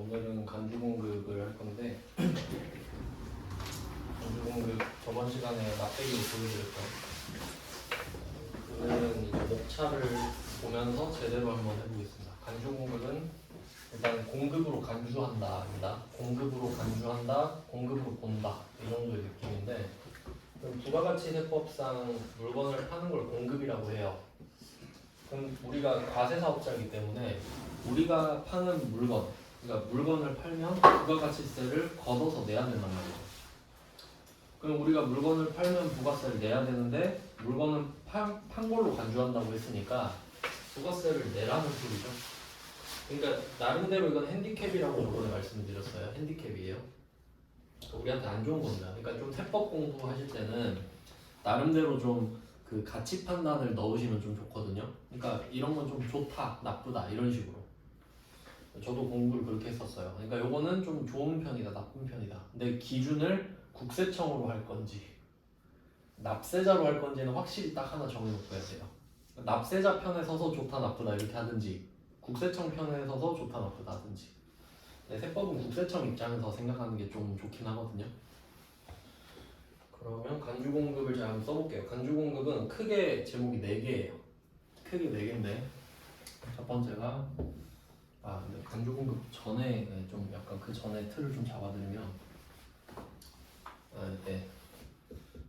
오늘은 간주 공급을 할 건데 간주 공급 저번 시간에 납배기로 보여드렸죠. 오늘은 이제 목차를 보면서 제대로 한번 해보겠습니다. 간주 공급은 일단 공급으로 간주한다입니다. 공급으로 간주한다, 공급으로 본다 이 정도의 느낌인데 부가가치 세법상 물건을 파는 걸 공급이라고 해요. 그럼 우리가 과세사업자이기 때문에 우리가 파는 물건, 그러니까 물건을 팔면 부가가치세를 걷어서 내야 된단 말이죠. 그럼 우리가 물건을 팔면 부가세를 내야 되는데 물건은 판 걸로 간주한다고 했으니까 부가세를 내라는 소리죠. 그러니까 나름대로 이건 핸디캡이라고 저번에 말씀드렸어요. 핸디캡이에요. 우리한테 안 좋은 겁니다. 그러니까 좀 세법 공부하실 때는 나름대로 좀 그 가치 판단을 넣으시면 좀 좋거든요. 그러니까 이런 건 좀 좋다, 나쁘다 이런 식으로. 저도 공부를 그렇게 했었어요. 그러니까 요거는 좀 좋은 편이다, 나쁜 편이다. 근데 기준을 국세청으로 할 건지 납세자로 할 건지는 확실히 딱 하나 정해놓고 해야 돼요. 납세자 편에 서서 좋다, 나쁘다 이렇게 하든지 국세청 편에 서서 좋다, 나쁘다 하든지. 네, 세법은 국세청 입장에서 생각하는 게 좀 좋긴 하거든요. 그러면 간주공급을 제가 한번 써볼게요. 간주공급은 크게 제목이 4개예요. 크게 4개인데 첫 번째가 근데 간주공급 전에 좀 약간 그 전에 틀을 좀 잡아드리면 네.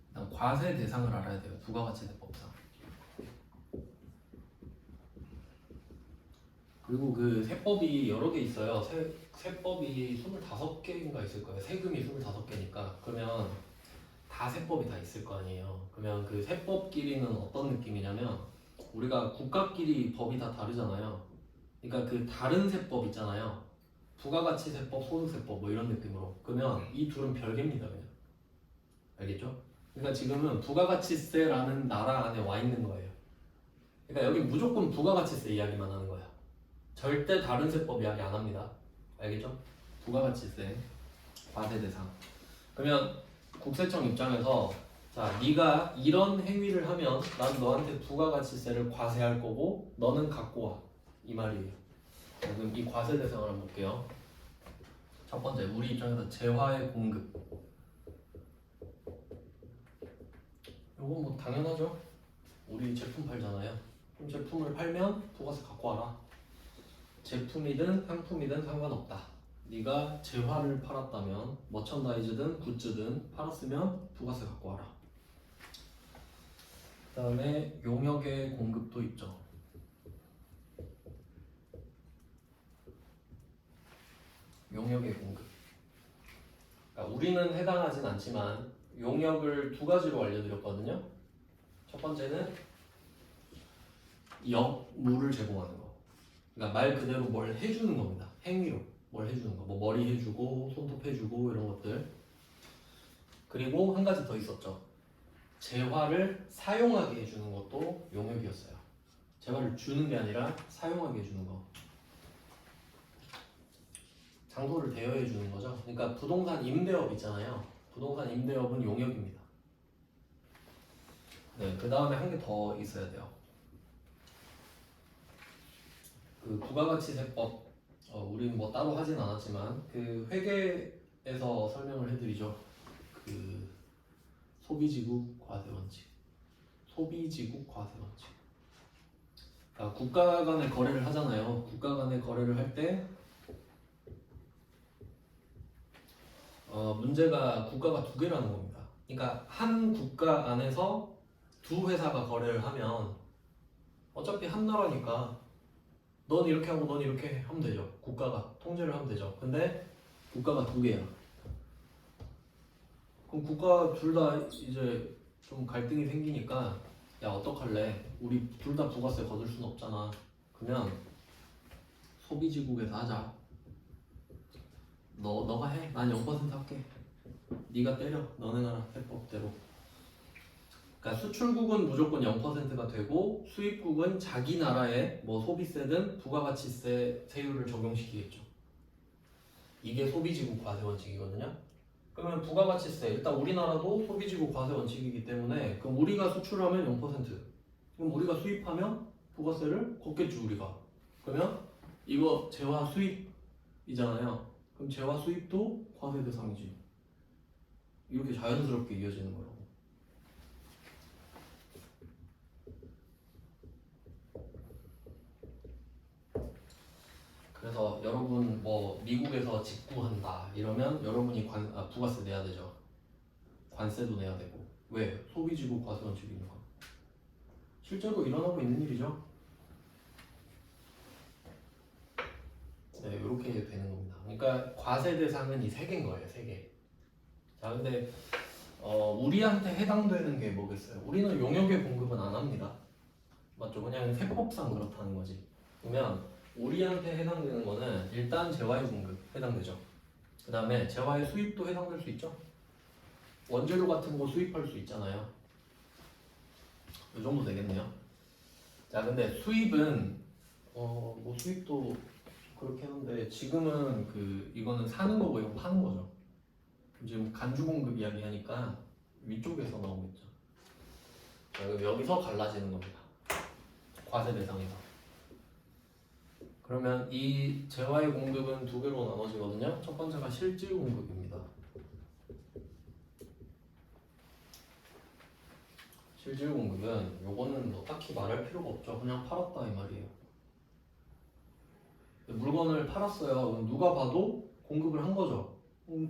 일단 과세 대상을 알아야 돼요. 부가가치세법상. 그리고 그 세법이 여러 개 있어요. 세법이 25개인가 있을 거예요. 세금이 25개니까. 그러면 다 세법이 다 있을 거 아니에요. 그러면 그 세법끼리는 어떤 느낌이냐면 우리가 국가끼리 법이 다 다르잖아요. 그러니까 그 다른 세법 있잖아요. 부가가치세법, 소득세법 뭐 이런 느낌으로. 그러면 이 둘은 별개입니다. 그냥. 알겠죠? 그러니까 지금은 부가가치세라는 나라 안에 와 있는 거예요. 그러니까 여기 무조건 부가가치세 이야기만 하는 거야. 절대 다른 세법 이야기 안 합니다. 알겠죠? 부가가치세, 과세 대상. 그러면 국세청 입장에서 자, 네가 이런 행위를 하면 난 너한테 부가가치세를 과세할 거고 너는 갖고 와. 이 말이에요. 자, 그럼 이 과세 대상을 한번 볼게요. 첫 번째, 우리 입장에서 재화의 공급. 요건 뭐 당연하죠. 우리 제품 팔잖아요. 그럼 제품을 팔면 부가세 갖고 와라. 제품이든 상품이든 상관없다. 네가 재화를 팔았다면 머천다이즈든 굿즈든 팔았으면 부가세 갖고 와라. 그 다음에 용역의 공급도 있죠. 용역의 공급. 그러니까 우리는 해당하진 않지만 용역을 두 가지로 알려드렸거든요. 첫 번째는 역무를 제공하는 거. 그러니까 말 그대로 뭘 해주는 겁니다. 행위로 뭘 해주는 거. 뭐 머리 해주고 손톱 해주고 이런 것들. 그리고 한 가지 더 있었죠. 재화를 사용하게 해주는 것도 용역이었어요. 재화를 주는 게 아니라 사용하게 해주는 거. 장소를 대여해 주는 거죠. 그러니까 부동산 임대업 있잖아요. 부동산 임대업은 용역입니다. 네, 그 다음에 한 개 더 있어야 돼요. 그 부가가치세법, 우리는 뭐 따로 하진 않았지만 그 회계에서 설명을 해드리죠. 그 소비지국 과세원칙. 소비지국 과세원칙. 그러니까 국가 간의 거래를 하잖아요. 국가 간의 거래를 할 때 문제가 국가가 두 개라는 겁니다. 그러니까 한 국가 안에서 두 회사가 거래를 하면 어차피 한 나라니까 넌 이렇게 하고 넌 이렇게 하면 되죠. 국가가 통제를 하면 되죠. 근데 국가가 두 개야. 그럼 국가 둘 다 이제 좀 갈등이 생기니까 야 어떡할래? 우리 둘 다 부가세 거둘 순 없잖아. 그러면 소비지국에서 하자. 너가 해. 난 0% 할게. 네가 때려. 너네 나라 세법대로. 그러니까 수출국은 무조건 0%가 되고 수입국은 자기 나라의 뭐 소비세든 부가가치세 세율을 적용시키겠죠. 이게 소비지국 과세 원칙이거든요. 그러면 부가가치세 일단 우리나라도 소비지국 과세 원칙이기 때문에 그럼 우리가 수출하면 0%. 그럼 우리가 수입하면 부가세를 걷겠죠 우리가. 그러면 이거 재화 수입이잖아요. 그럼 재화 수입도 과세 대상이지. 이렇게 자연스럽게 이어지는 거라고. 그래서 여러분 뭐 미국에서 직구한다 이러면 여러분이 부가세 내야 되죠. 관세도 내야 되고. 왜? 소비지구 과세 원칙이니까. 실제로 일어나고 있는 일이죠. 네, 이렇게 되는 겁니다. 그러니까 과세 대상은 이 세 개인 거예요, 세 개. 자, 근데 우리한테 해당되는 게 뭐겠어요? 우리는 용역의 공급은 안 합니다. 맞죠? 그냥 세법상 그렇다는 거지. 그러면 우리한테 해당되는 거는 일단 재화의 공급 해당되죠. 그 다음에 재화의 수입도 해당될 수 있죠. 원재료 같은 거 수입할 수 있잖아요. 이 정도 되겠네요. 자, 근데 수입은 뭐 수입도 그렇게 하는데 지금은 이거는 사는 거고 이거 파는 거죠. 지금 간주 공급 이야기 하니까 위쪽에서 나오겠죠. 자, 그럼 여기서 갈라지는 겁니다. 과세 대상에서. 그러면 이 재화의 공급은 두 개로 나눠지거든요. 첫 번째가 실질 공급입니다. 실질 공급은 요거는 뭐 딱히 말할 필요가 없죠. 그냥 팔았다 이 말이에요. 물건을 팔았어요. 그럼 누가 봐도 공급을 한 거죠.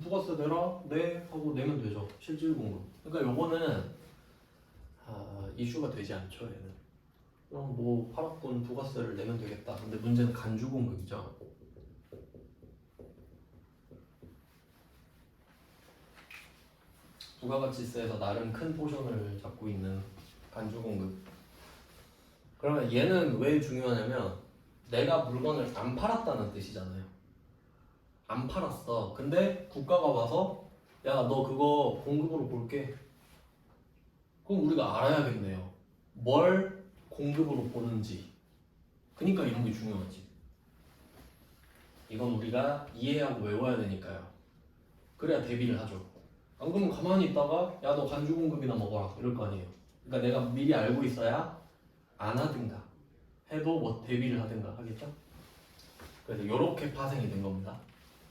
부가세 내라? 네 하고 내면 되죠. 실질 공급. 그러니까 요거는 이슈가 되지 않죠. 얘는 그럼 뭐 팔았건 부가세를 내면 되겠다. 근데 문제는 간주 공급이죠. 부가가치세에서 나름 큰 포션을 잡고 있는 간주 공급. 그러면 얘는 왜 중요하냐면 내가 물건을 안 팔았다는 뜻이잖아요. 안 팔았어. 근데 국가가 와서 야, 너 그거 공급으로 볼게. 그럼 우리가 알아야겠네요. 뭘 공급으로 보는지. 그러니까 이런 게 중요하지. 이건 우리가 이해하고 외워야 되니까요. 그래야 대비를 하죠. 안 그러면 가만히 있다가 야, 너 간주 공급이나 먹어라 이럴 거 아니에요. 그러니까 내가 미리 알고 있어야 안 하든가 해도 뭐 대비를 하든가 하겠죠. 그래서 이렇게 파생이 된 겁니다.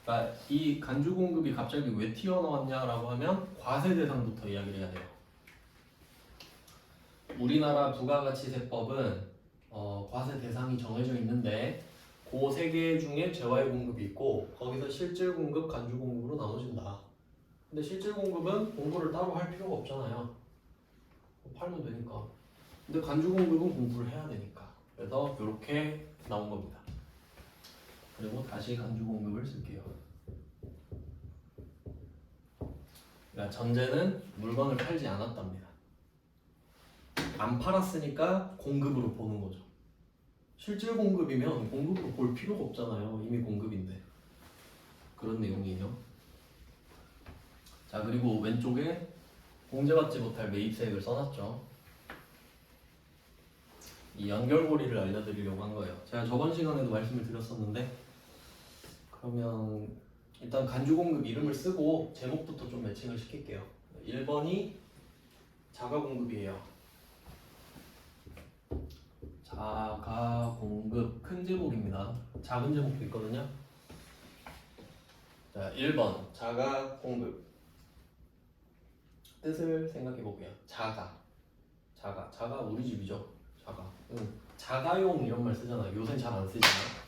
그러니까 이 간주 공급이 갑자기 왜 튀어나왔냐라고 하면 과세 대상부터 이야기를 해야 돼요. 우리나라 부가가치세법은 과세 대상이 정해져 있는데 그 세 개 중에 재화의 공급이 있고 거기서 실질 공급, 간주 공급으로 나눠진다. 근데 실질 공급은 공부를 따로 할 필요가 없잖아요. 팔면 되니까. 근데 간주 공급은 공부를 해야 되니까. 그래서 이렇게 나온 겁니다. 그리고 다시 간주 공급을 쓸게요. 그러니까 전제는 물건을 팔지 않았답니다. 안 팔았으니까 공급으로 보는 거죠. 실질 공급이면 공급으로 볼 필요가 없잖아요. 이미 공급인데. 그런 내용이에요. 자, 그리고 왼쪽에 공제받지 못할 매입세액을 써놨죠. 이 연결고리를 알려드리려고 한 거예요. 제가 저번 시간에도 말씀을 드렸었는데 그러면 일단 간주공급 이름을 쓰고 제목부터 좀 매칭을 시킬게요. 1번이 자가공급이에요. 자가공급 큰 제목입니다. 작은 제목도 있거든요. 자, 1번 자가공급 뜻을 생각해 볼게요. 자가 우리 집이죠. 자가용 이런 말 쓰잖아요. 요새는 잘 안 쓰잖아요.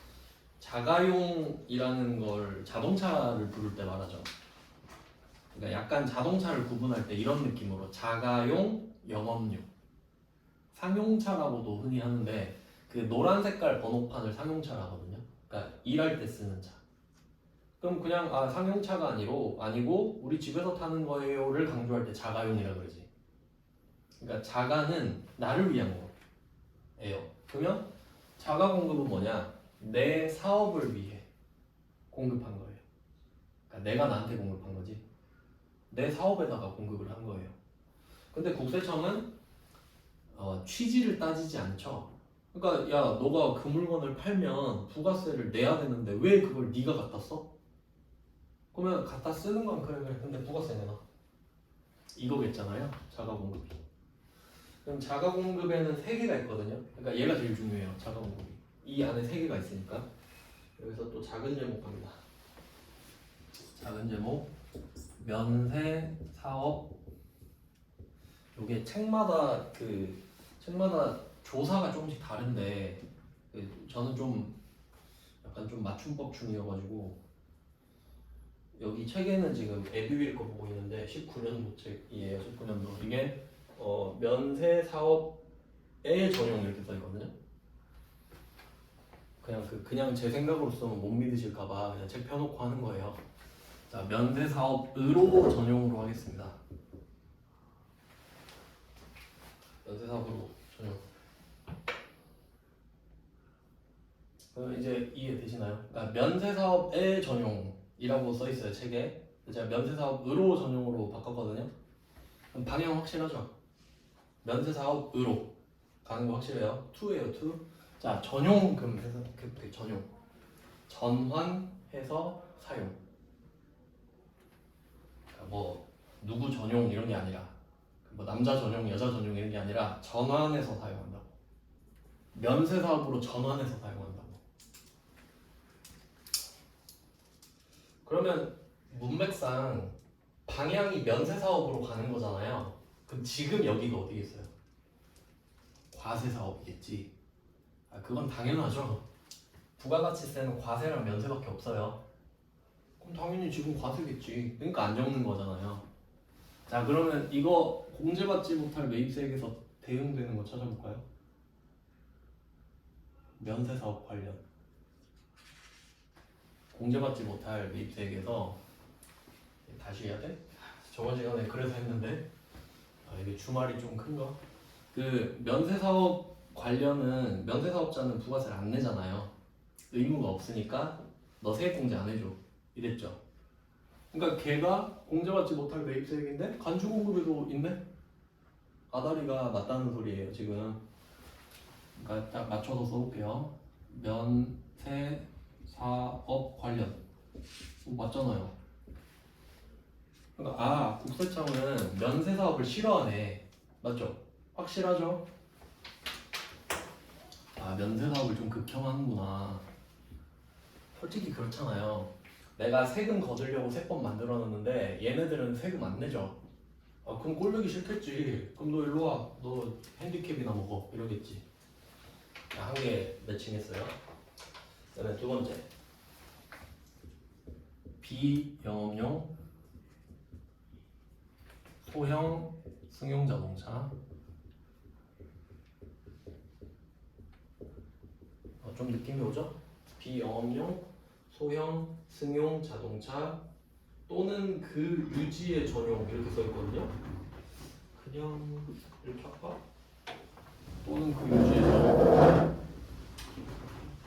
자가용이라는 걸 자동차를 부를 때 말하죠. 그러니까 약간 자동차를 구분할 때 이런 느낌으로 자가용, 영업용, 상용차라고도 흔히 하는데 그 노란 색깔 번호판을 상용차라 하거든요. 그러니까 일할 때 쓰는 차. 그럼 그냥 상용차가 아니고 우리 집에서 타는 거예요를 강조할 때 자가용이라 그러지. 그러니까 자가는 나를 위한 거예요. 그러면 자가 공급은 뭐냐? 내 사업을 위해 공급한 거예요. 그러니까 내가 나한테 공급한 거지. 내 사업에다가 공급을 한 거예요. 근데 국세청은 취지를 따지지 않죠. 그러니까 야, 너가 그 물건을 팔면 부가세를 내야 되는데 왜 그걸 네가 갖다 써? 그러면 갖다 쓰는 건 그래. 근데 부가세 내놔. 이거겠잖아요. 자가 공급이. 그럼 자가 공급에는 3개가 있거든요. 그러니까 얘가 제일 중요해요. 자가 공급이. 이 안에 3개가 있으니까. 여기서 또 작은 제목합니다. 작은 제목 면세 사업. 이게 책마다 조사가 조금씩 다른데 저는 좀 약간 좀 맞춤법 중이어가지고 여기 책에는 지금 에듀윌 거 보고 있는데 19년도 책이에요. 19년도 이게 면세 사업의 전용 이렇게 써 있거든요. 그냥 제 생각으로서는 못 믿으실까봐 그냥 책 펴놓고 하는 거예요. 자, 면세 사업으로 전용으로 하겠습니다. 면세 사업으로 전용. 그럼 이제 이해되시나요? 그러니까 면세 사업의 전용이라고 써 있어요 책에. 제가 면세 사업으로 전용으로 바꿨거든요. 그럼 방향 확실하죠? 면세 사업으로 가는 거 확실해요. to예요, to. 자, 전용금 해서 전용. 전환해서 사용. 그러니까 뭐 누구 전용 이런 게 아니라 뭐 남자 전용, 여자 전용 이런 게 아니라 전환해서 사용한다고. 면세 사업으로 전환해서 사용한다고. 그러면 문맥상 방향이 면세 사업으로 가는 거잖아요. 그럼 지금 여기가 어디겠어요? 과세 사업이겠지. 그건 당연하죠. 부가가치세는 과세랑 면세밖에 없어요. 그럼 당연히 지금 과세겠지. 그러니까 안 적는 거잖아요. 자, 그러면 이거 공제받지 못할 매입세액에서 대응되는 거 찾아볼까요? 면세 사업 관련. 공제받지 못할 매입세액에서 다시 해야 돼? 저번 시간에 그래서 했는데 이게 주말이 좀 큰가? 그 면세 사업 관련은 면세 사업자는 부가세를 안 내잖아요. 의무가 없으니까 너 세액 공제 안 해줘 이랬죠. 그러니까 걔가 공제받지 못할 매입세액인데 간주공급에도 있네? 아다리가 맞다는 소리예요 지금. 그러니까 딱 맞춰서 써볼게요. 면세 사업 관련 맞잖아요. 그러니까 국세청은 면세 사업을 싫어하네. 맞죠? 확실하죠? 면세 사업을 좀 극혐하는구나. 솔직히 그렇잖아요. 내가 세금 거두려고 세법 만들어 놨는데 얘네들은 세금 안 내죠. 그럼 꼴보기 싫겠지. 그럼 너 일로 와. 너 핸디캡이나 먹어. 이러겠지. 한 개 매칭했어요. 그다음에 두 번째. 비영업용 소형 승용 자동차. 좀 느낌이 오죠? 비영업용 소형 승용 자동차 또는 그 유지의 전용 이렇게 써 있거든요. 그냥 이렇게 할까? 또는 그 유지의 전용.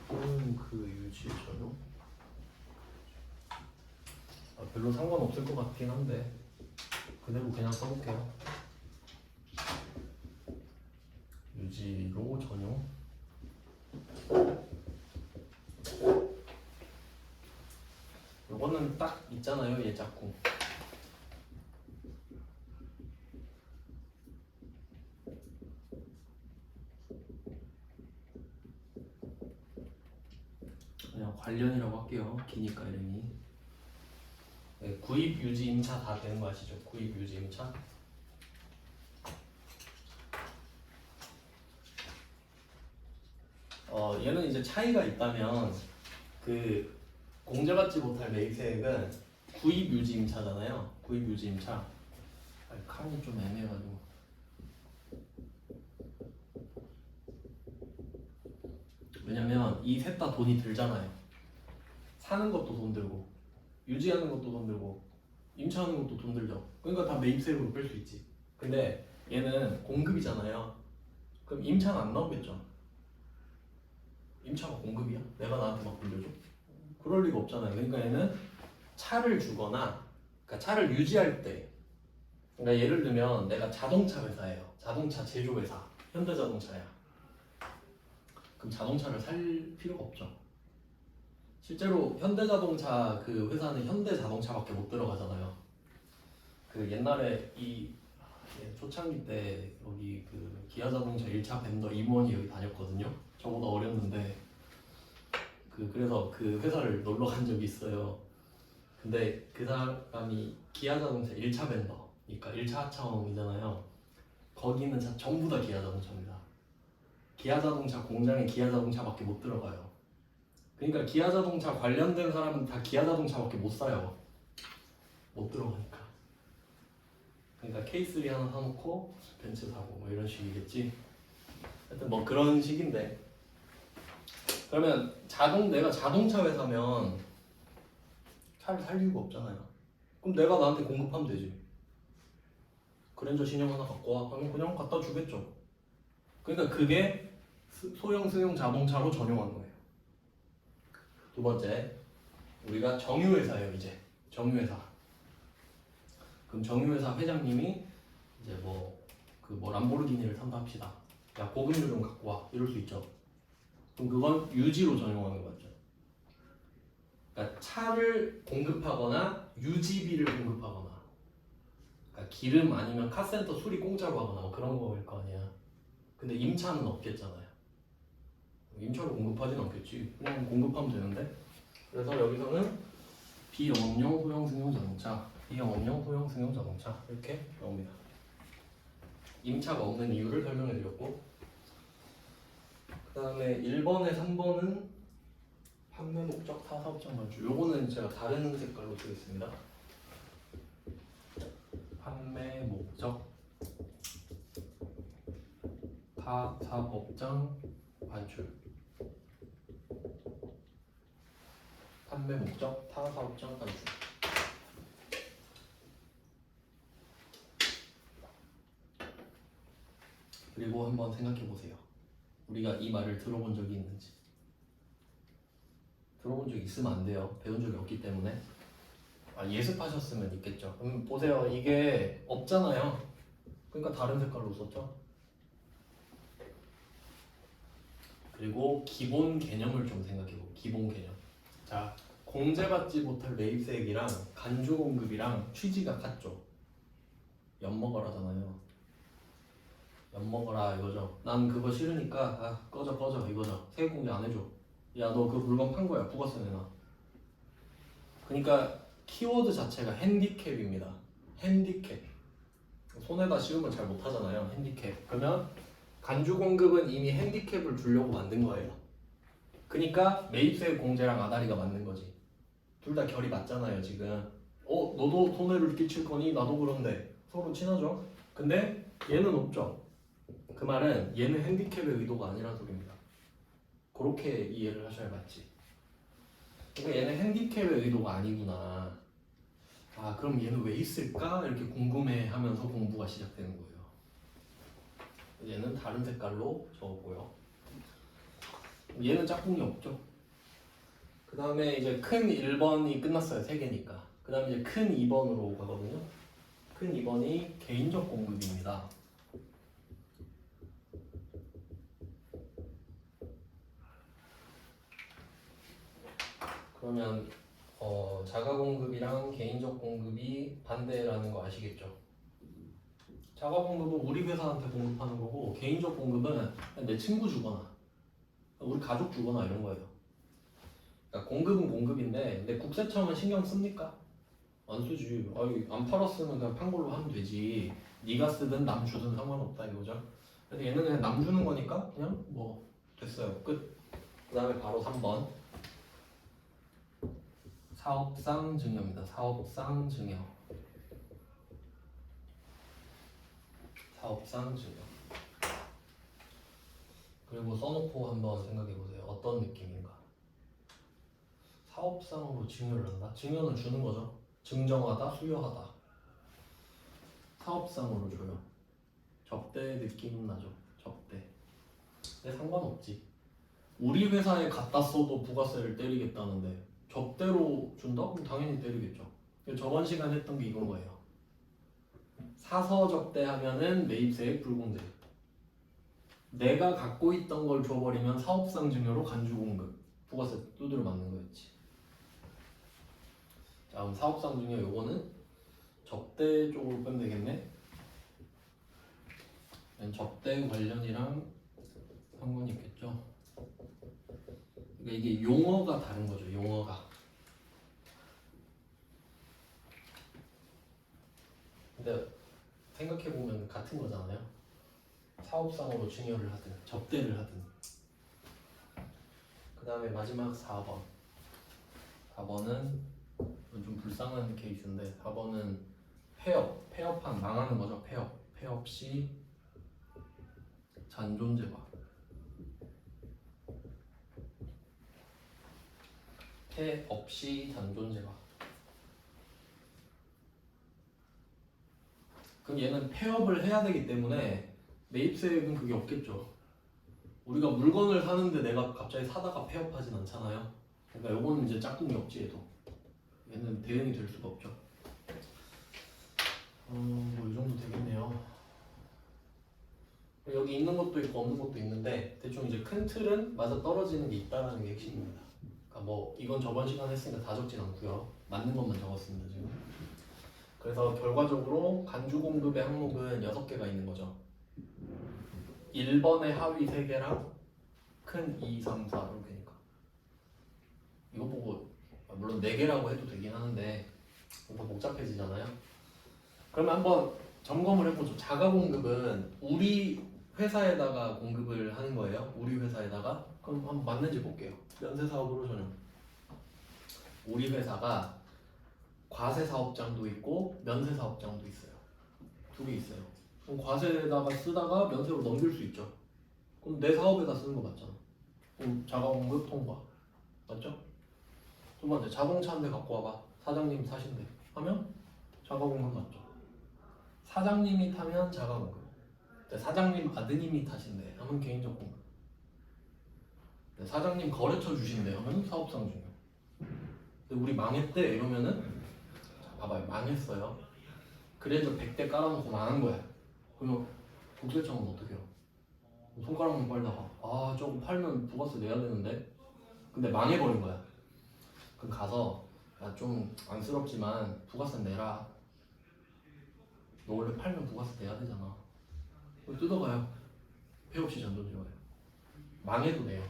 또는 그 유지의 전용. 별로 상관없을 것 같긴 한데 그대로 그냥 써볼게요. 유지로 전용. 요거는 딱 있잖아요 얘 자꾸. 그냥 관련이라고 할게요. 기니까 이름이. 네, 구입 유지 임차 다 되는 거 아시죠? 구입 유지 임차. 얘는 이제 차이가 있다면 그 공제받지 못할 매입세액은 구입 유지 임차잖아요. 구입 유지 임차. 칸이 좀 애매해가지고. 왜냐면 이 셋 다 돈이 들잖아요. 사는 것도 돈 들고 유지하는 것도 돈 들고 임차하는 것도 돈 들죠. 그러니까 다 매입세액으로 뺄 수 있지. 근데 얘는 공급이잖아요. 그럼 임차는 안 나오겠죠. 임차가 공급이야? 내가 나한테 막 빌려줘? 그럴 리가 없잖아요. 그러니까 얘는 차를 주거나 그러니까 차를 유지할 때 그러니까 예를 들면 내가 자동차 회사예요. 자동차 제조 회사. 현대자동차야. 그럼 자동차를 살 필요가 없죠. 실제로 현대자동차 그 회사는 현대자동차밖에 못 들어가잖아요. 그 옛날에 초창기 때 여기 그 기아자동차 1차 벤더 임원이 여기 다녔거든요. 저보다 어렸는데 그래서 그 회사를 놀러 간 적이 있어요. 근데 그 사람이 기아자동차 1차 벤더, 그러니까 1차 하차원이잖아요. 거기는 전부 다 기아자동차입니다. 기아자동차 공장에 기아자동차밖에 못 들어가요. 그러니까 기아자동차 관련된 사람은 다 기아자동차밖에 못 사요. 못 들어가니까. 그러니까 K3 하나 사놓고 벤츠 사고 뭐 이런 식이겠지. 하여튼 뭐 그런 식인데, 그러면 내가 자동차 회사면 차를 살 이유가 없잖아요. 그럼 내가 나한테 공급하면 되지. 그랜저 신형 하나 갖고 와 하면 그냥 갖다 주겠죠. 그러니까 그게 소형 승용 자동차로 전용한 거예요. 두 번째, 우리가 정유회사예요. 이제 정유회사. 그럼 정유회사 회장님이 이제 뭐 람보르기니를 탄다 합시다. 야, 고급류 좀 갖고 와, 이럴 수 있죠. 그럼 그건 유지로 전용하는 거 맞죠? 그러니까 차를 공급하거나 유지비를 공급하거나, 그러니까 기름 아니면 카센터 수리 공짜로 하거나 뭐 그런 거일 거 아니야. 근데 임차는 없겠잖아요. 임차를 공급하진 않겠지. 그냥 공급하면 되는데. 그래서 여기서는 비영업용 소형 승용 자동차, 비영업용 소형 승용 자동차 이렇게 나옵니다. 임차가 없는 이유를 설명해 드렸고, 그 다음에 1번에 3번은 판매 목적 타사업장 발주. 요거는 제가 다른 색깔로 쓰겠습니다. 판매 목적 타사업장 반출. 판매 목적 타사업장 반출. 그리고 한번 생각해 보세요. 우리가 이 말을 들어본 적이 있는지. 들어본 적이 있으면 안 돼요. 배운 적이 없기 때문에. 예습하셨으면 있겠죠. 그럼 보세요. 이게 없잖아요. 그러니까 다른 색깔로 썼죠. 그리고 기본 개념을 좀 생각해보고. 기본 개념. 자, 공제받지 못할 매입세액이랑 간주 공급이랑 취지가 같죠. 엿먹어라잖아요. 엿먹어라 이거죠. 난 그거 싫으니까 꺼져 이거죠. 세액 공제 안 해줘. 야, 너 그 물건 판 거야. 부가세 내놔. 그러니까 키워드 자체가 핸디캡입니다. 핸디캡. 손에다 씌우면 잘 못하잖아요. 핸디캡. 그러면 간주 공급은 이미 핸디캡을 주려고 만든 거예요. 그러니까 매입세액 공제랑 아다리가 맞는 거지. 둘 다 결이 맞잖아요 지금. 너도 손해를 끼칠 거니 나도 그런데 서로 친하죠. 근데 얘는 없죠. 그 말은 얘는 핸디캡의 의도가 아니라는 소리입니다. 그렇게 이해를 하셔야 맞지. 그러니까 얘는 핸디캡의 의도가 아니구나. 그럼 얘는 왜 있을까? 이렇게 궁금해하면서 공부가 시작되는 거예요. 얘는 다른 색깔로 적었고요. 얘는 짝꿍이 없죠. 그 다음에 이제 큰 1번이 끝났어요. 3개니까. 그 다음에 이제 큰 2번으로 가거든요. 큰 2번이 개인적 공급입니다. 그러면 자가 공급이랑 개인적 공급이 반대라는 거 아시겠죠? 자가 공급은 우리 회사한테 공급하는 거고, 개인적 공급은 내 친구 주거나 우리 가족 주거나 이런 거예요. 그러니까 공급은 공급인데, 내 국세청은 신경 씁니까? 안 쓰지. 안 팔았으면 그냥 판 걸로 하면 되지. 네가 쓰든 남 주든 상관없다 이거죠. 그래서 얘는 그냥 남 주는 거니까 그냥 뭐 됐어요. 끝. 그 다음에 바로 3번. 사업상 증여입니다. 사업상 증여. 사업상 증여. 그리고 써놓고 한번 생각해보세요. 어떤 느낌인가? 사업상으로 증여를 한다? 증여는 주는 거죠. 증정하다, 수여하다. 사업상으로 줘요. 접대 느낌 나죠. 접대. 근데 상관없지. 우리 회사에 갖다 써도 부가세를 때리겠다는데 접대로 준다? 그럼 당연히 때리겠죠. 저번 시간에 했던 게 이건 거예요. 사서 접대하면은 매입세액 불공제. 내가 갖고 있던 걸 줘버리면 사업상 증여로 간주 공급. 부가세 두드려 맞는 거였지. 자, 그럼 사업상 증여 요거는 접대 쪽으로 빼면 되겠네. 접대 관련이랑 상관이 있겠죠. 그러니까 이게 용어가 다른 거죠. 용어가. 같은 거잖아요. 사업상으로 증여를 하든 접대를 하든. 그 다음에 마지막 4번. 4번은 좀 불쌍한 케이스인데 4번은 폐업한 망하는 거죠. 폐업 시 잔존재화. 폐업 시 잔존재화. 그럼 얘는 폐업을 해야 되기 때문에 매입세액은 그게 없겠죠. 우리가 물건을 사는데 내가 갑자기 사다가 폐업하진 않잖아요. 그러니까 요거는 이제 짝꿍이 없지 얘도. 얘는 대응이 될 수가 없죠. 뭐 이 정도 되겠네요. 여기 있는 것도 있고 없는 것도 있는데 대충 이제 큰 틀은 맞아 떨어지는 게 있다라는 게 핵심입니다. 그러니까 뭐 이건 저번 시간에 했으니까 다 적진 않고요. 맞는 것만 적었습니다 지금. 그래서 결과적으로 간주 공급의 항목은 6개가 있는 거죠. 1번의 하위 3개랑 큰 2, 3, 4 이렇게니까. 이거 보고 물론 4개라고 해도 되긴 하는데 더 복잡해지잖아요. 그러면 한번 점검을 해보죠. 자가 공급은 우리 회사에다가 공급을 하는 거예요. 우리 회사에다가. 그럼 한번 맞는지 볼게요. 면세 사업으로 전용. 우리 회사가 과세 사업장도 있고 면세 사업장도 있어요. 2개 있어요. 그럼 과세에다가 쓰다가 면세로 넘길 수 있죠. 그럼 내 사업에다 쓰는 거 맞잖아. 그럼 자가 공급 통과. 맞죠? 두 번째, 자동차 한 대 갖고 와봐. 사장님 타신대. 하면 자가 공급 맞죠? 사장님이 타면 자가 공급. 사장님 아드님이 타신대. 하면 개인적 공급. 사장님 거래처 주신대. 하면 사업상 중요. 근데 우리 망했대. 이러면은 자, 봐봐요. 망했어요. 그래서 100대 깔아놓고 망한 거야. 그러면 국세청은 어떻게 해요? 손가락만 빨다가 아 저거 팔면 부가세 내야 되는데 근데 망해버린 거야. 그럼 가서 야, 좀 안쓰럽지만 부가세 내라. 너 원래 팔면 부가세 내야 되잖아. 뜯어가요. 폐업시 잔존재화예요. 망해도 돼요.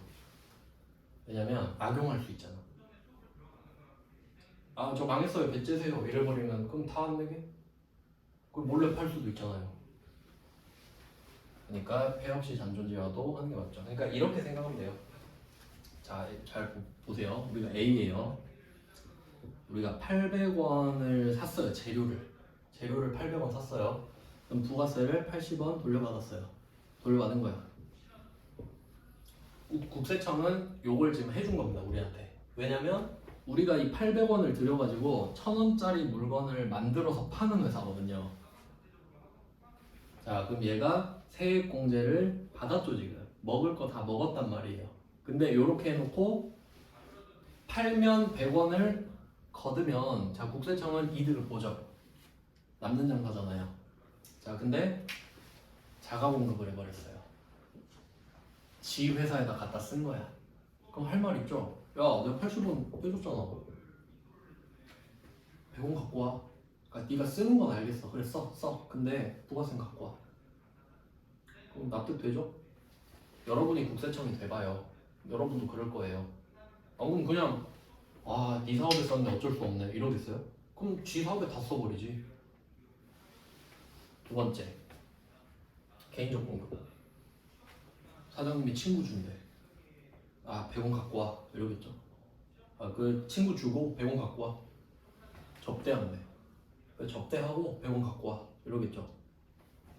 왜냐면 악용할 수 있잖아. 아 저 망했어요. 배째세요. 이래버리면 그럼 다 안 내게? 그럼 몰래 팔 수도 있잖아요. 그러니까 폐업시 잔존재화도 하는 게 맞죠. 그러니까 이렇게 생각하면 돼요. 자, 잘 보세요. 우리가 A예요. 우리가 800원을 샀어요. 재료를 800원 샀어요. 그럼 부가세를 80원 돌려받았어요. 돌려받은 거야. 국세청은 요걸 지금 해준 겁니다. 우리한테. 왜냐면 우리가 이 800원을 들여가지고 1000원짜리 물건을 만들어서 파는 회사거든요. 자, 그럼 얘가 세액공제를 받았죠 지금. 먹을 거 다 먹었단 말이에요. 근데 요렇게 해놓고 팔면 100원을 거두면 자 국세청은 이득을 보죠. 남는 장사잖아요. 자 근데 자가 공급을 해버렸어요. 지 회사에다 갖다 쓴 거야. 그럼 할 말 있죠. 야 내가 80원 빼줬잖아. 100원 갖고 와. 그러니까 네가 쓰는 건 알겠어. 그래 써. 근데 부가세는 갖고 와. 그럼 납득되죠? 여러분이 국세청이 돼봐요. 여러분도 그럴 거예요. 그럼 그냥 네 사업에 썼는데 어쩔 수 없네 이러겠어요? 그럼 지 사업에 다 써버리지. 두 번째, 개인적 공급. 사장님이 친구 준대. 100원 갖고 와 이러겠죠. 그 친구 주고 100원 갖고 와. 접대한대. 접대하고 100원 갖고 와 이러겠죠.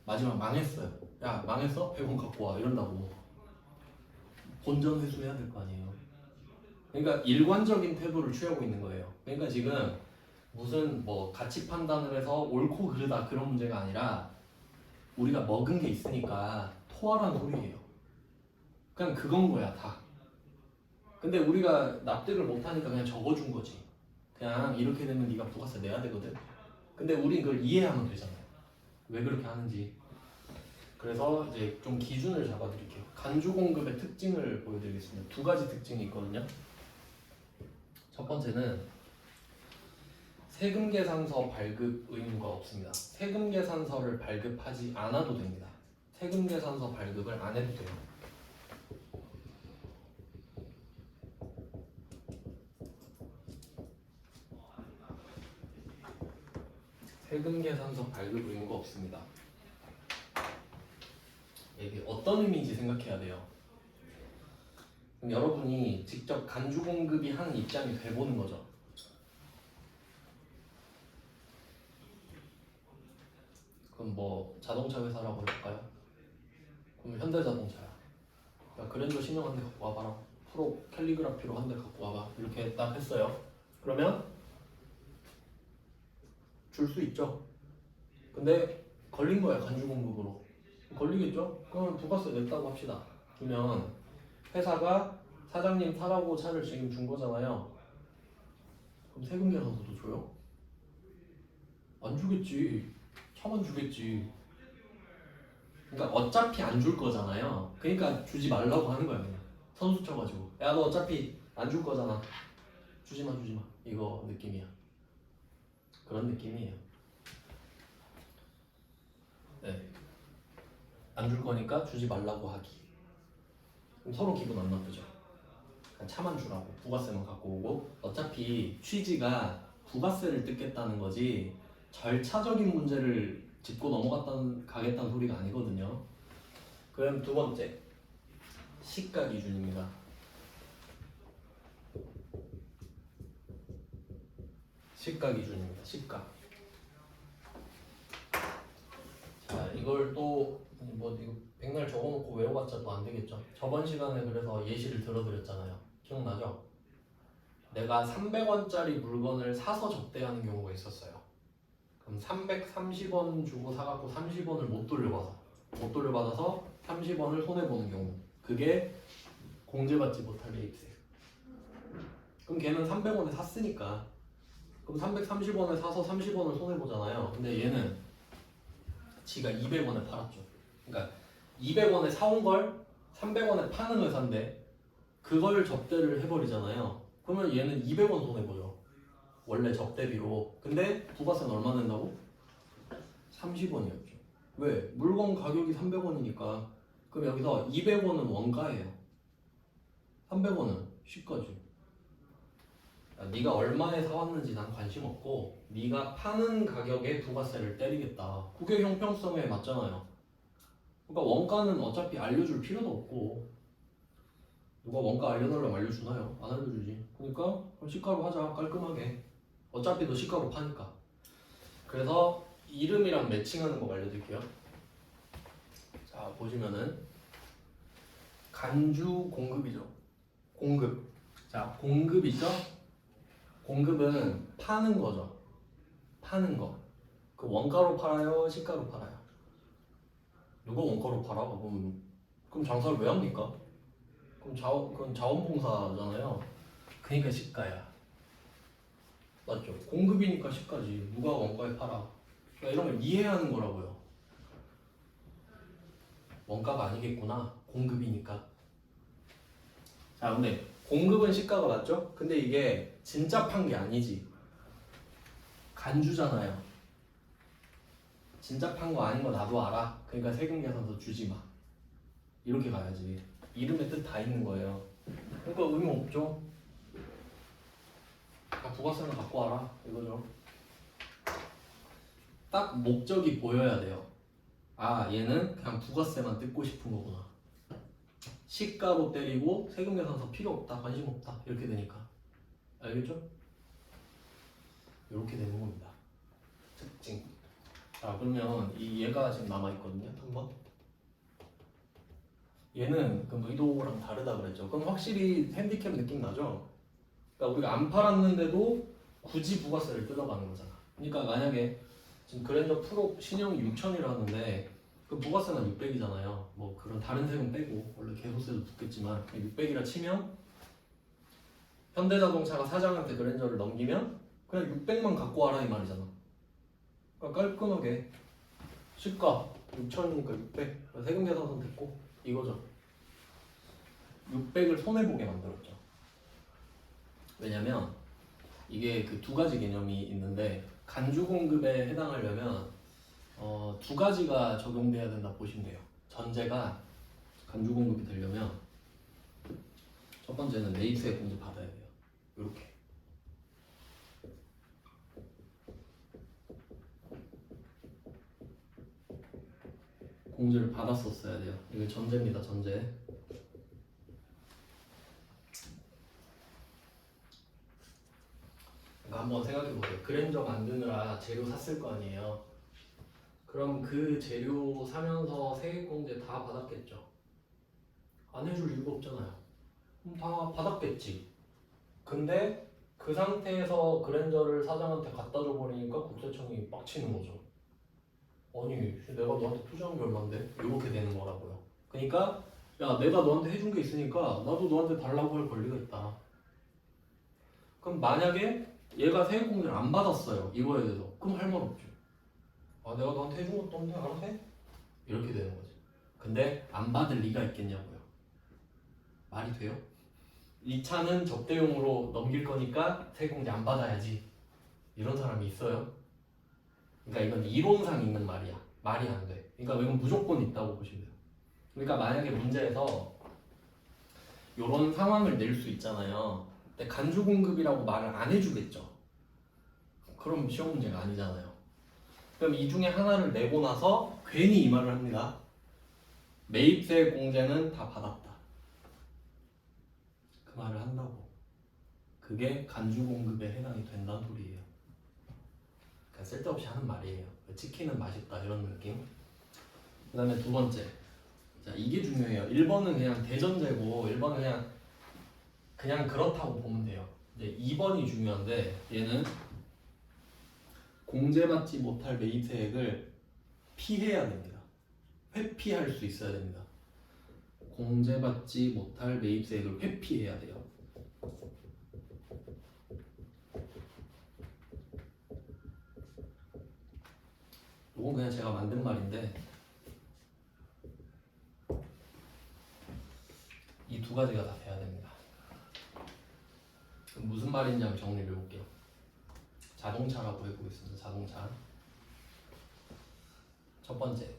마지막 망했어요. 야 망했어? 100원 갖고 와 이런다고. 본전 회수해야 될 거 아니에요. 그러니까 일관적인 태도를 취하고 있는 거예요. 그러니까 지금 무슨 뭐 가치 판단을 해서 옳고 그르다 그런 문제가 아니라 우리가 먹은 게 있으니까 토하라는 소리예요. 그냥 그건 거야 다. 근데 우리가 납득을 못하니까 그냥 적어준 거지. 그냥 이렇게 되면 네가 부가세 내야 되거든. 근데 우린 그걸 이해하면 되잖아요. 왜 그렇게 하는지. 그래서 이제 좀 기준을 잡아드릴게요. 간주 공급의 특징을 보여드리겠습니다. 2가지 특징이 있거든요. 첫 번째는 세금계산서 발급 의무가 없습니다. 세금계산서를 발급하지 않아도 됩니다. 세금계산서 발급을 안 해도 돼요. 세금계산서 발급 의무가 없습니다. 이게 어떤 의미인지 생각해야 돼요. 그럼 여러분이 직접 간주 공급이 하는 입장이 돼보는 거죠. 그럼 뭐 자동차 회사라고 해볼까요? 그럼 현대자동차야. 야, 그랜저 신형 한 대 갖고 와봐라. 프로 캘리그라피로 한 대 갖고 와봐. 이렇게 딱 했어요. 그러면 줄 수 있죠. 근데 걸린 거야, 간주 공급으로. 걸리겠죠? 그러면 부가세 냈다고 합시다. 그러면 회사가 사장님 타라고 차를 지금 준 거잖아요. 그럼 세금 계산서도 줘요? 안 주겠지. 차만 주겠지. 그러니까 어차피 안 줄 거잖아요. 그러니까 주지 말라고 하는 거야, 그냥. 선수 쳐가지고. 야, 너 어차피 안 줄 거잖아. 주지 마, 주지 마. 이거 느낌이야. 그런 느낌이에요. 네. 안 줄 거니까 주지 말라고 하기. 그럼 서로 기분 안 나쁘죠. 그냥 차만 주라고. 부가세만 갖고 오고. 어차피 취지가 부가세를 뜯겠다는 거지 절차적인 문제를 짚고 가겠다는 소리가 아니거든요. 그럼 두 번째, 시가 기준입니다. 시가 기준입니다. 시가. 자, 이걸 또 뭐 이거 백날 적어놓고 외워봤자 또 안 되겠죠. 저번 시간에 그래서 예시를 들어드렸잖아요. 기억나죠? 내가 300원짜리 물건을 사서 접대하는 경우가 있었어요. 그럼 330원 주고 사갖고 30원을 못 돌려받아서 30원을 손해보는 경우, 그게 공제받지 못할 매입세. 그럼 걔는 300원에 샀으니까, 그럼 330원에 사서 30원을 손해보잖아요. 근데 얘는 지가 200원에 팔았죠. 그러니까 200원에 사온 걸 300원에 파는 회사인데 그걸 접대를 해버리잖아요. 그러면 얘는 200원 손해보죠. 원래 접대비로. 근데 부가세는 얼마 낸다고? 30원이었죠. 왜? 물건 가격이 300원이니까. 그럼 여기서 200원은 원가예요. 300원은 시가지. 네가 얼마에 사왔는지 난 관심 없고 네가 파는 가격에 부가세를 때리겠다. 그게 형평성에 맞잖아요. 그러니까 원가는 어차피 알려줄 필요도 없고 누가 원가 알려달라고 알려주나요? 안 알려주지. 그러니까 그럼 시가로 하자. 깔끔하게. 어차피 너 시가로 파니까. 그래서 이름이랑 매칭하는 거 알려드릴게요. 자, 보시면은 간주 공급이죠. 공급. 자, 공급이죠. 공급은 파는 거죠. 파는 거. 그 원가로 팔아요? 시가로 팔아요? 누가 원가로 팔아? 그럼 장사를 왜 합니까? 그건 자원봉사잖아요. 그러니까 시가야. 맞죠? 공급이니까 시가지. 누가 원가에 팔아? 그러니까 이런 걸 이해하는 거라고요. 원가가 아니겠구나. 공급이니까. 자, 근데 공급은 시가가 맞죠? 근데 이게 진짜 판 게 아니지. 간주잖아요. 진짜 판 거 아닌 거 나도 알아. 그러니까 세금 계산서 주지 마. 이렇게 가야지. 이름에 뜻 다 있는 거예요. 그러니까 의미 없죠. 부가세는 갖고 와라. 이거죠. 딱 목적이 보여야 돼요. 아, 얘는 그냥 부가세만 뜯고 싶은 거구나. 시가로 때리고 세금 계산서 필요 없다. 관심 없다. 이렇게 되니까. 알겠죠? 이렇게 되는 겁니다. 특징. 자, 그러면 얘가 지금 남아있거든요. 한번. 얘는 그 의도랑 다르다 그랬죠. 그럼 확실히 핸디캡 느낌 나죠? 그러니까 우리가 안 팔았는데도 굳이 부가세를 뜯어가는 거잖아. 그러니까 만약에 지금 그랜저 프로 신형이 6,000이라는데 그 부가세는 600이잖아요. 뭐 그런 다른 세금 빼고 원래 개소세도 붙겠지만 600이라 치면 현대자동차가 사장한테 그랜저를 넘기면 그냥 600만 갖고 와라 이 말이잖아. 그러니까 깔끔하게 시가 6,000이니까 600 세금 계산서 됐고 이거죠. 600을 손해보게 만들었죠. 왜냐면 이게 그 두 가지 개념이 있는데 간주 공급에 해당하려면 두 가지가 적용돼야 된다 보시면 돼요. 전제가 간주 공급이 되려면 첫 번째는 매입세 공제 받아야 돼요. 이렇게. 공제를 받았었어야 돼요. 이게 전제입니다. 전제. 그러니까 한번 생각해보세요. 그랜저 만드느라 재료 샀을 거 아니에요. 그럼 그 재료 사면서 세액공제 다 받았겠죠. 안 해줄 이유가 없잖아요. 그럼 다 받았겠지. 근데 그 상태에서 그랜저를 사장한테 갖다 줘버리니까 국세청이 빡치는 거죠. 아니 내가 너한테 투자한 게 얼만데? 이렇게 되는 거라고요. 그러니까 야 내가 너한테 해준 게 있으니까 나도 너한테 달라고 할 권리가 있다. 그럼 만약에 얘가 세액공제를 안 받았어요. 이거에 대해서. 그럼 할 말 없죠. 아 내가 너한테 해준 것도 없는데 알아서 해? 이렇게 되는 거지. 근데 안 받을 리가 있겠냐고요. 말이 돼요? 이 차는 접대용으로 넘길 거니까 세액공제 안 받아야지. 이런 사람이 있어요? 그러니까 이건 이론상 있는 말이야. 말이 안 돼. 그러니까 이건 무조건 있다고 보시면 돼요. 그러니까 만약에 문제에서 이런 상황을 낼 수 있잖아요. 근데 간주 공급이라고 말을 안 해주겠죠. 그럼 시험 문제가 아니잖아요. 그럼 이 중에 하나를 내고 나서 괜히 이 말을 합니다. 매입세 공제는 다 받았다. 그 말을 한다고. 그게 간주 공급에 해당이 된다는 소리예요. 그러니까 쓸데없이 하는 말이에요. 치킨은 맛있다 이런 느낌. 그 다음에 두 번째. 자 이게 중요해요. 1번은 그냥 대전제고 1번은 그냥 그렇다고 보면 돼요. 이제 2번이 중요한데 얘는 공제받지 못할 매입세액을 피해야 됩니다. 회피할 수 있어야 됩니다. 공제받지 못할 매입세액을 회피해야 돼요. 이건 그냥 제가 만든 말인데 이 두 가지가 다 돼야 됩니다. 그럼 무슨 말인지 한번 정리를 해볼게요. 자동차라고 해보겠습니다. 자동차. 첫 번째,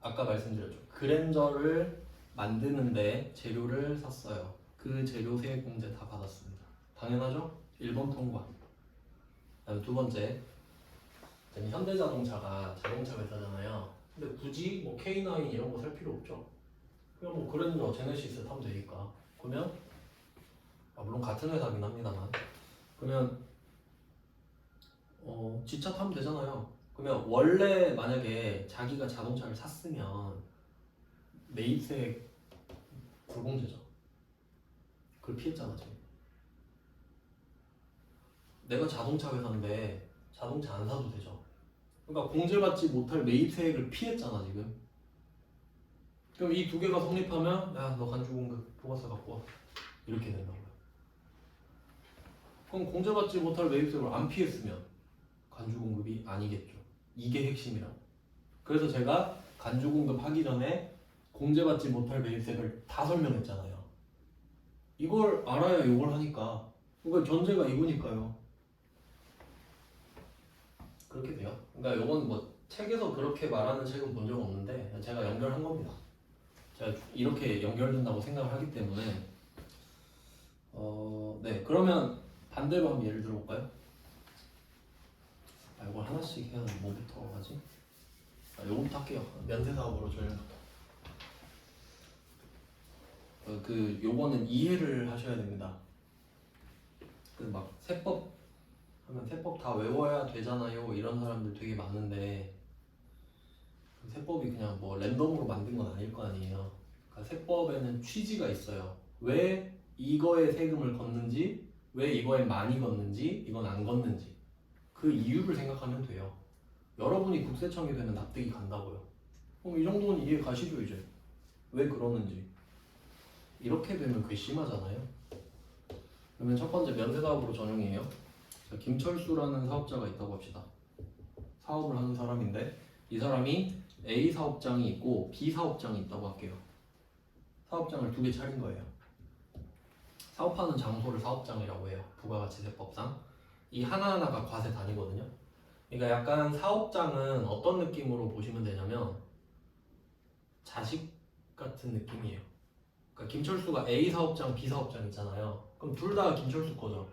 아까 말씀드렸죠. 그랜저를 만드는데 재료를 샀어요. 그 재료 세액공제 다 받았습니다. 당연하죠? 1번 통과. 그다음에 두 번째, 현대자동차가 자동차 회사잖아요. 근데 굳이 뭐 K9 이런 거 살 필요 없죠. 그냥 뭐 그랜저, 제네시스 타면 되니까. 그러면 물론 같은 회사긴 합니다만 그러면 지차 타면 되잖아요. 그러면 원래 만약에 자기가 자동차를 샀으면 매입세 불공제죠. 그걸 피했잖아 지금. 내가 자동차 회사인데 자동차 안 사도 되죠. 그러니까 공제받지 못할 매입세액을 피했잖아 지금. 그럼 이 두 개가 성립하면 야 너 간주공급 보고서 갖고 와 이렇게 된다고요. 그럼 공제받지 못할 매입세액을 안 피했으면 간주공급이 아니겠죠. 이게 핵심이라고. 그래서 제가 간주공급 하기 전에 공제받지 못할 매입세액을 다 설명했잖아요. 이걸 알아야 이걸 하니까. 그러니까 전제가 이거니까요. 그렇게 돼요. 그러니까 이건 뭐 책에서 그렇게 말하는 책은 본 적 없는데 제가 연결한 겁니다. 제가 이렇게 연결된다고 생각을 하기 때문에 네 그러면 반대로 한번 예를 들어볼까요? 이걸 하나씩 해야 하는 뭐부터 하지? 요거부터 할게요. 면세사업으로 전형부터. 요거는 이해를 하셔야 됩니다. 막 세법 하면 세법 다 외워야 되잖아요. 이런 사람들 되게 많은데 세법이 그냥 뭐 랜덤으로 만든 건 아닐 거 아니에요. 그러니까 세법에는 취지가 있어요. 왜 이거에 세금을 걷는지, 왜 이거에 많이 걷는지, 이건 안 걷는지 그 이유를 생각하면 돼요. 여러분이 국세청이 되면 납득이 간다고요. 그럼 이 정도는 이해 가시죠 이제. 왜 그러는지. 이렇게 되면 괘씸하잖아요. 그러면 첫 번째 면세사업으로 전용이에요. 김철수라는 사업자가 있다고 합시다. 사업을 하는 사람인데 이 사람이 A 사업장이 있고 B 사업장이 있다고 할게요. 사업장을 두 개 차린 거예요. 사업하는 장소를 사업장이라고 해요. 부가가치세법상. 이 하나하나가 과세 단위거든요. 그러니까 약간 사업장은 어떤 느낌으로 보시면 되냐면 자식 같은 느낌이에요. 그러니까 김철수가 A 사업장, B 사업장 있잖아요. 그럼 둘 다 김철수 거죠.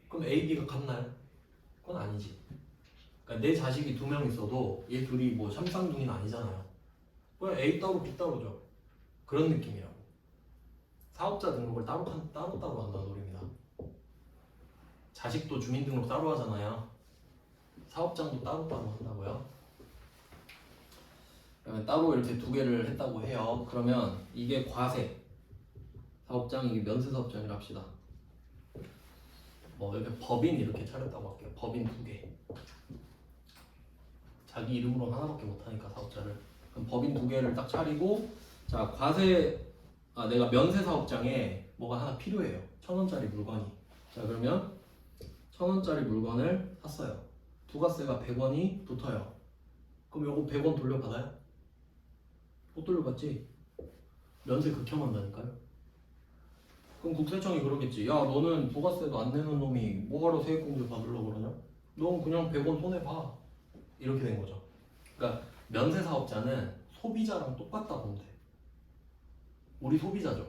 그럼 A, B가 같나요? 그건 아니지. 그러니까 내 자식이 두 명 있어도 얘 둘이 뭐 샴쌍둥이는 아니잖아요. 그냥 A 따로 B 따로죠. 그런 느낌이라고. 사업자 등록을 따로 한다는 소리입니다. 자식도 주민등록 따로 하잖아요. 사업장도 따로 한다고요. 그러면 따로 이렇게 두 개를 했다고 해요. 그러면 이게 과세 사업장, 이게 면세 사업장이라 합시다. 뭐 이렇게 법인 이렇게 차렸다고 할게요. 법인 두 개. 자기 이름으로 하나밖에 못하니까 사업자를. 그럼 법인 두 개를 딱 차리고, 자 과세, 내가 면세 사업장에 뭐가 하나 필요해요. 1,000원짜리 물건이. 자 그러면 1,000원짜리 물건을 샀어요. 부가세가 100원이 붙어요. 그럼 요거 100원 돌려받아요? 못 돌려받지? 면세 극혐한다니까요. 그럼 국세청이 그러겠지. 야 너는 부가세도 안 내는 놈이 뭐하러 세액공제 받으려고 그러냐? 넌 그냥 100원 손해봐. 이렇게 된 거죠. 그러니까 면세 사업자는 소비자랑 똑같다 보면 돼. 우리 소비자죠.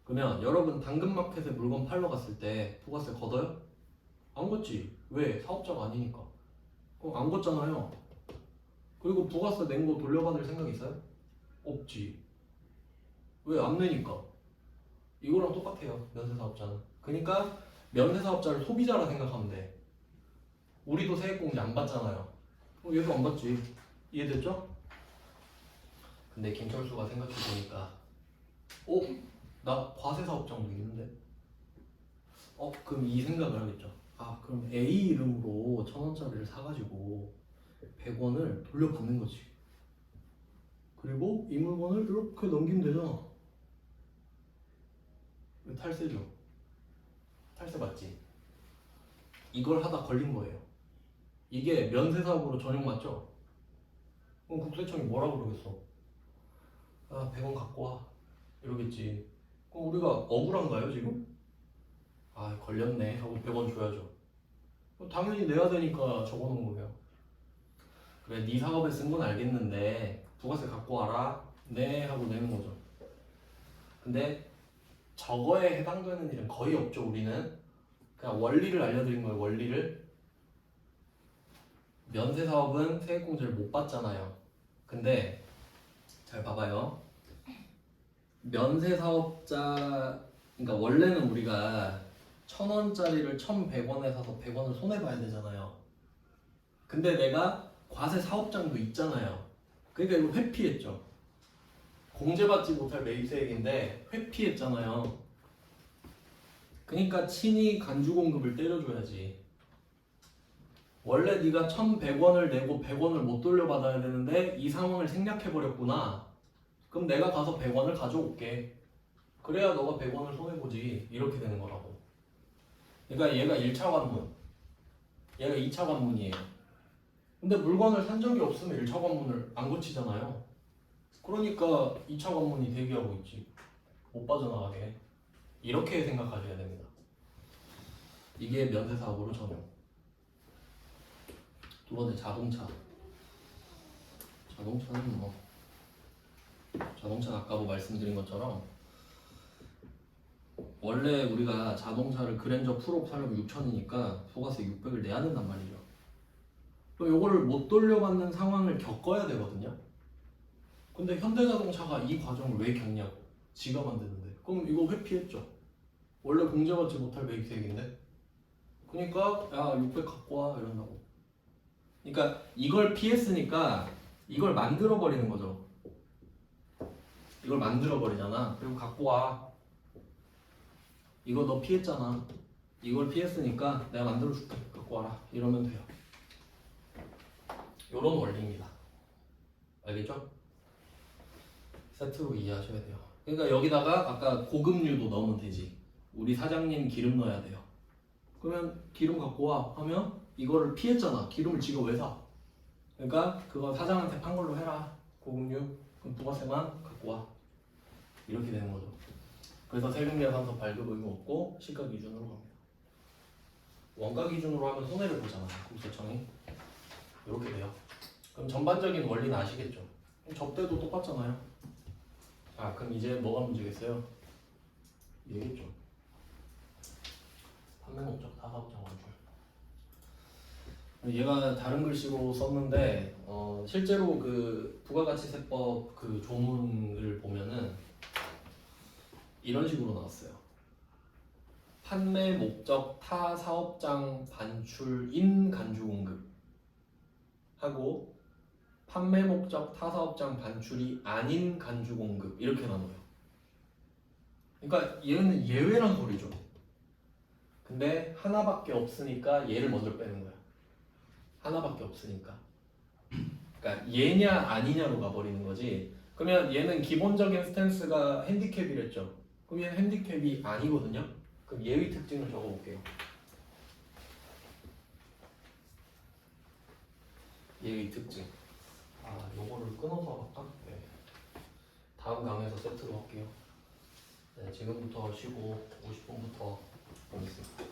그러면 여러분 당근마켓에 물건 팔러 갔을 때 부가세 걷어요? 안 걷지. 왜? 사업자가 아니니까. 그럼 안 걷잖아요. 그리고 부가세 낸 거 돌려받을 생각 있어요? 없지. 왜? 안 내니까. 이거랑 똑같아요. 면세 사업자는. 그러니까 면세 사업자를 소비자라 생각하면 돼. 우리도 세액공제 안 받잖아요. 얘도 안 받지. 이해됐죠? 근데 김철수가 생각해보니까 나 과세 사업장도 있는데 그럼 이 생각을 하겠죠. 그럼 A 이름으로 1,000원짜리를 사가지고 100원을 돌려받는 거지. 그리고 이 물건을 이렇게 넘기면 되잖아. 탈세죠. 탈세 맞지? 이걸 하다 걸린 거예요. 이게 면세 사업으로 전용 맞죠? 그럼 국세청이 뭐라고 그러겠어? 100원 갖고 와. 이러겠지. 그럼 우리가 억울한가요 지금? 걸렸네 하고 100원 줘야죠. 당연히 내야 되니까 적어놓은 거예요. 그래 네 사업에 쓴 건 알겠는데 부가세 갖고 와라. 네 하고 내는 거죠. 근데 저거에 해당되는 일은 거의 없죠. 우리는 그냥 원리를 알려드린 거예요. 원리를. 면세 사업은 세액공제를 못 받잖아요. 근데 잘 봐봐요. 면세 사업자, 그러니까 원래는 우리가 1,000원짜리를 1,100원에 사서 100원을 손해봐야 되잖아요. 근데 내가 과세 사업장도 있잖아요. 그러니까 이거 회피했죠. 공제받지 못할 매입세액인데 회피했잖아요. 그러니까 친히 간주공급을 때려줘야지. 원래 네가 1,100원을 내고 100원을 못 돌려받아야 되는데 이 상황을 생략해버렸구나. 그럼 내가 가서 100원을 가져올게. 그래야 너가 100원을 손해보지. 이렇게 되는 거라고. 그러니까 얘가 1차 관문, 얘가 2차 관문이에요. 근데 물건을 산 적이 없으면 1차 관문을 안 고치잖아요. 그러니까 2차 관문이 대기하고 있지. 못 빠져나가게. 이렇게 생각하셔야 됩니다. 이게 면세 사업으로 전용. 두 번째 자동차. 자동차는 자동차는 아까 말씀드린 것처럼 원래 우리가 자동차를 그랜저 풀업 사려면 6,000이니까 부가세 600을 내야 된단 말이죠. 그럼 요거를 못 돌려받는 상황을 겪어야 되거든요. 근데 현대자동차가 이 과정을 왜 겪냐고. 지가 만드는데. 그럼 이거 회피했죠. 원래 공제받지 못할 매입세액인데. 그러니까 600 갖고 와 이런다고. 그러니까 이걸 피했으니까 이걸 만들어 버리는 거죠. 이걸 만들어 버리잖아. 그리고 갖고 와. 이거 너 피했잖아. 이걸 피했으니까 내가 만들어 줄게. 갖고 와라. 이러면 돼요. 요런 원리입니다. 알겠죠? 세트로 이해하셔야 돼요. 그러니까 여기다가 아까 고급류도 넣으면 되지. 우리 사장님 기름 넣어야 돼요. 그러면 기름 갖고 와 하면 이거를 피했잖아. 기름을 지가 왜 사? 그러니까 그거 사장한테 판 걸로 해라. 고급류. 그럼 부가세만 갖고 와. 이렇게 되는 거죠. 그래서 세금계산서 발급 의무 없고 시가 기준으로 갑니다. 원가 기준으로 하면 손해를 보잖아요. 국세청이. 이렇게 돼요. 그럼 전반적인 원리는 아시겠죠? 접대도 똑같잖아요. 그럼 이제 뭐가 문제겠어요? 얘겠죠. 판매 목적 다사업장 완출. 얘가 다른 글씨로 썼는데 실제로 그 부가가치세법 그 조문을 보면은 이런 식으로 나왔어요. 판매 목적 타 사업장 반출인 간주 공급 하고 판매 목적 타 사업장 반출이 아닌 간주 공급 이렇게 나눠요. 그러니까 얘는 예외란 소리죠. 근데 하나밖에 없으니까 얘를 먼저 빼는 거야. 하나밖에 없으니까. 그러니까 얘냐 아니냐로 가버리는 거지. 그러면 얘는 기본적인 스탠스가 핸디캡이랬죠. 그럼 얘는 핸디캡이 아니거든요. 그럼 예의 특징을 적어볼게요. 예의 특징. 요거를 끊어서 할까? 네. 다음 강에서 세트로 할게요. 네, 지금부터 쉬고 50분부터 보겠습니다.